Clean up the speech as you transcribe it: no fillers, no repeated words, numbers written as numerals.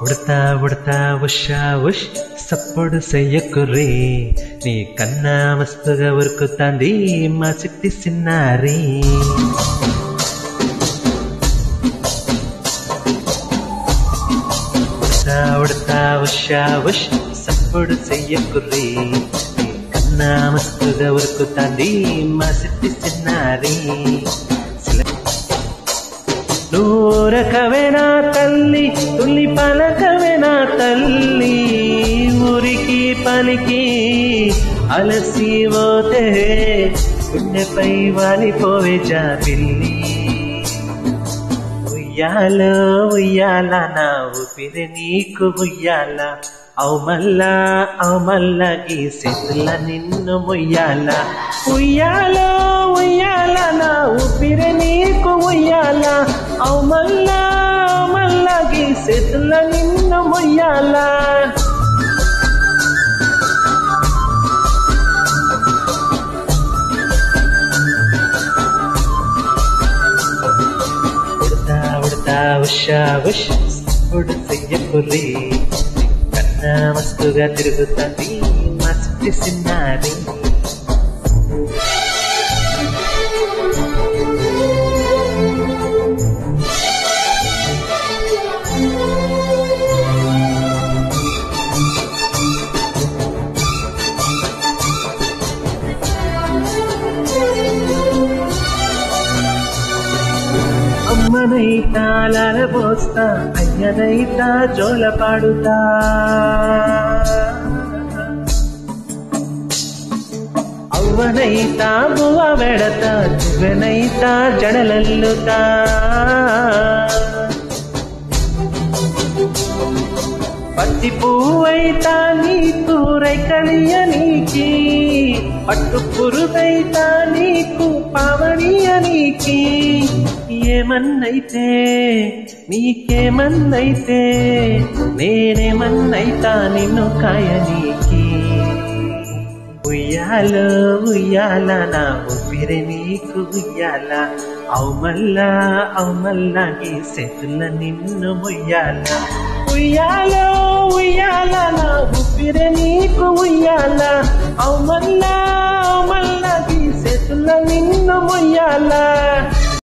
ఉడతా ఉడతా ఉషా ఉష్ సప్పుడు చెయ్యకుర్రీ, నీ కన్నా మస్తుగా ఉరుకుతాంది మా చిట్టి సిన్నారి. ఉడతా ఉడతా ఉషా ఉష్ సప్పుడు చెయ్యకుర్రీ, నీ కన్నా మస్తుగా ఉరుకుతాంది మా చిట్టి సిన్నారి. నూరకవేనా తల్లి తుల్లి పలకవేనా తల్లి, ఊరికి పనికి అలసిపోతే గుండెపై వాలిపోవే జాబిల్లి. ఉయ్యాలో ఉయ్యాల నా ఊపిరి నీకు ఉయ్యాల, అవు మల్లా గీసేతుల నిన్ను ముయ్యాల. ఉయ్యాలో ఉయ్యాల నా ఊపిరి నీకు ఉయ్యాల, అవు మల్లా గీసేతుల నిన్ను ముయ్యాల. ఉడతా ఉడతా ఉషా ఉష్ సప్పుడు చెయ్యకుర్రీ, కన్నా మస్తుగా తిరుగుతుంది మా చిట్టి సిన్నారి. అమ్మనైతా లాలబోస్తా, అయ్యనైతా జోల పాడుతా, అవ్వనైతా బువ్వ వెడతా, నువ్వెనైతా జడలల్లుతా. పత్తి పువ్వైతా నీకు రైకలియనీకి, పట్టు పురుగైతా నీకు పావనియనీకి. ఏమన్నైతే నీకేమన్నైతే నేనేమన్నైతా నిన్ను కాయనీకి. ఉయ్యాలో ఉయ్యాల నా ఊపిరి నీకు ఉయ్యాల, అవు మల్లా గీసేతుల నిన్ను ముయ్యాల. ఉయ్యాలో ఉయ్యాల నా ఊపిరి నీకు ఉయ్యాల, అవు మల్లా గీసేతుల నిన్ను ముయ్యాల.